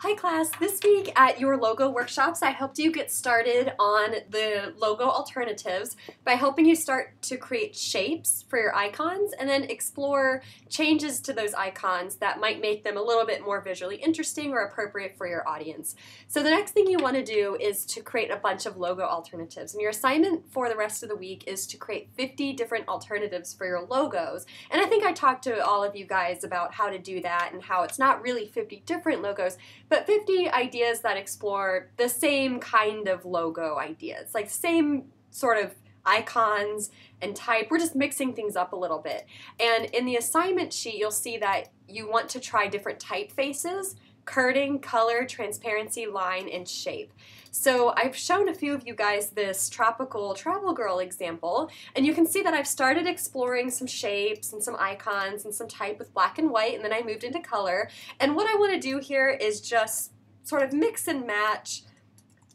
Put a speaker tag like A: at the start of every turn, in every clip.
A: Hi class, this week at your logo workshops I helped you get started on the logo alternatives by helping you start to create shapes for your icons and then explore changes to those icons that might make them a little bit more visually interesting or appropriate for your audience. So the next thing you want to do is to create a bunch of logo alternatives, and your assignment for the rest of the week is to create 50 different alternatives for your logos. And I think I talked to all of you guys about how to do that and how it's not really 50 different logos, but 50 ideas that explore the same kind of logo ideas, like same sort of icons and type. We're just mixing things up a little bit. And in the assignment sheet, you'll see that you want to try different typefaces: kerning, color, transparency, line, and shape. So I've shown a few of you guys this tropical travel girl example, and you can see that I've started exploring some shapes and some icons and some type with black and white, and then I moved into color. And what I want to do here is just sort of mix and match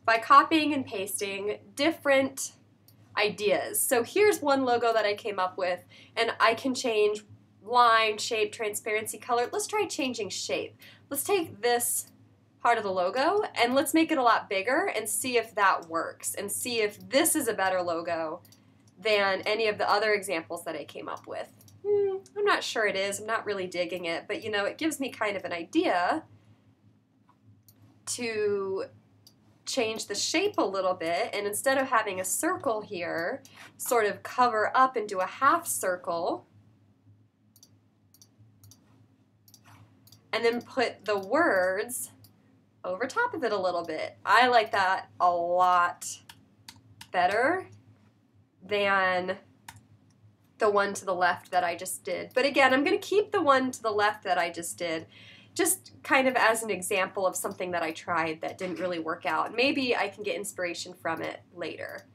A: by copying and pasting different ideas. So here's one logo that I came up with, and I can change line, shape, transparency, color. Let's try changing shape. Let's take this part of the logo and let's make it a lot bigger and see if that works, and see if this is a better logo than any of the other examples that I came up with. I'm not sure it is. I'm not really digging it, but you know, it gives me kind of an idea to change the shape a little bit, and instead of having a circle here, sort of cover up and do a half circle, and then put the words over top of it a little bit. I like that a lot better than the one to the left that I just did. But again, I'm going to keep the one to the left that I just did, just kind of as an example of something that I tried that didn't really work out. Maybe I can get inspiration from it later.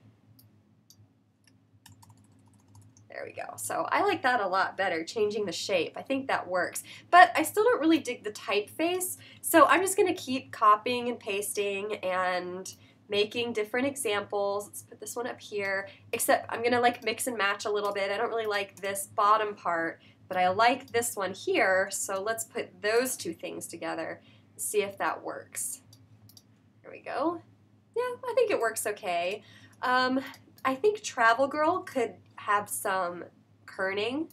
A: There we go. So I like that a lot better, changing the shape. I think that works. But I still don't really dig the typeface, so I'm just going to keep copying and pasting and making different examples. Let's put this one up here, except I'm going to like mix and match a little bit. I don't really like this bottom part, but I like this one here, so let's put those two things together and see if that works. There we go. Yeah, I think it works okay. I think Travel Girl could have some kerning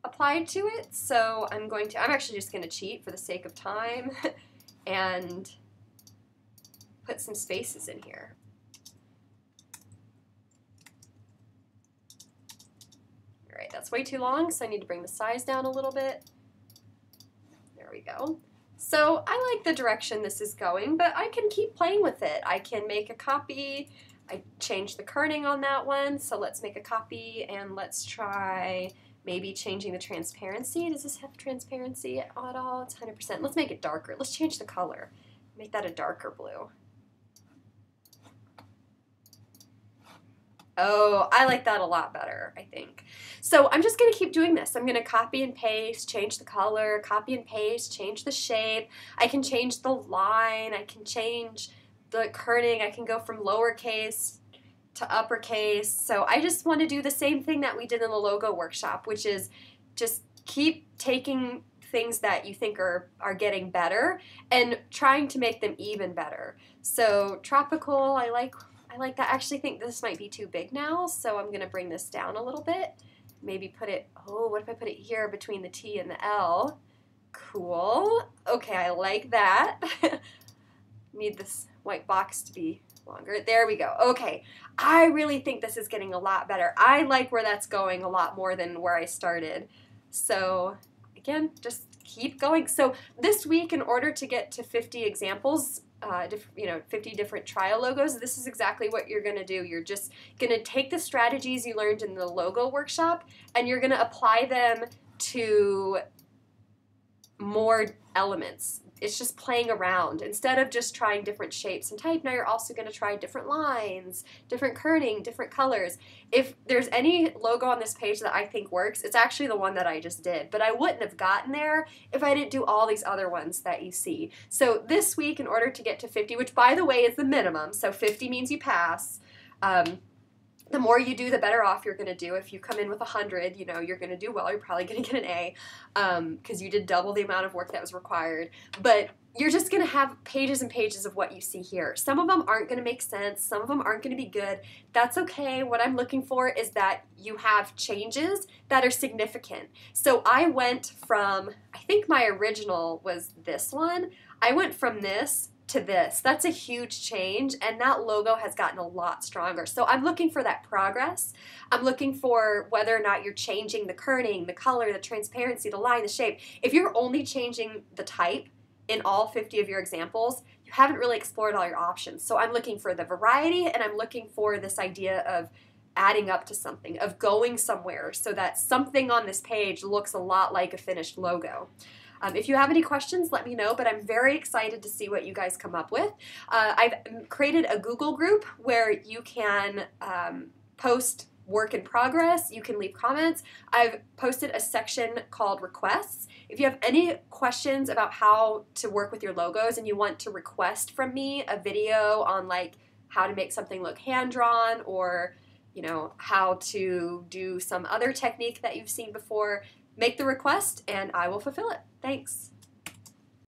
A: applied to it, so I'm actually just going to cheat for the sake of time and put some spaces in here. All right, that's way too long, so I need to bring the size down a little bit. There we go. So I like the direction this is going, but I can keep playing with it. I can make a copy. I changed the kerning on that one, so let's make a copy and let's try maybe changing the transparency. Does this have transparency at all? It's 100%. Let's make it darker. Let's change the color. Make that a darker blue. Oh, I like that a lot better, I think. So I'm just going to keep doing this. I'm going to copy and paste, change the color, copy and paste, change the shape. I can change the line. I can change the kerning. I can go from lowercase to uppercase. So I just want to do the same thing that we did in the logo workshop, which is just keep taking things that you think are getting better and trying to make them even better. So tropical, I like that. I actually think this might be too big now, so I'm going to bring this down a little bit. Maybe put it, oh, what if I put it here between the T and the L? Cool. Okay, I like that. Need this white box to be longer. There we go. Okay, I really think this is getting a lot better. I like where that's going a lot more than where I started. So again, just keep going. So this week, in order to get to 50 examples, 50 different trial logos, this is exactly what you're going to do. You're just going to take the strategies you learned in the logo workshop and you're going to apply them to more elements. It's just playing around. Instead of just trying different shapes and type, now you're also going to try different lines, different kerning, different colors. If there's any logo on this page that I think works, it's actually the one that I just did. But I wouldn't have gotten there if I didn't do all these other ones that you see. So this week, in order to get to 50, which by the way is the minimum, so 50 means you pass, The more you do, the better off you're going to do. If you come in with 100, you know, you're going to do well. You're probably going to get an A because you did double the amount of work that was required. But you're just going to have pages and pages of what you see here. Some of them aren't going to make sense. Some of them aren't going to be good. That's okay. What I'm looking for is that you have changes that are significant. So I went from, I think my original was this one. I went from this to this. That's a huge change, and that logo has gotten a lot stronger. So I'm looking for that progress. I'm looking for whether or not you're changing the kerning, the color, the transparency, the line, the shape. If you're only changing the type in all 50 of your examples, you haven't really explored all your options. So I'm looking for the variety, and I'm looking for this idea of adding up to something, of going somewhere so that something on this page looks a lot like a finished logo. If you have any questions, let me know, but I'm very excited to see what you guys come up with. I've created a Google group where you can post work in progress. You can leave comments. I've posted a section called requests. If you have any questions about how to work with your logos and you want to request from me a video on like how to make something look hand-drawn, or you know, how to do some other technique that you've seen before, make the request and I will fulfill it. Thanks.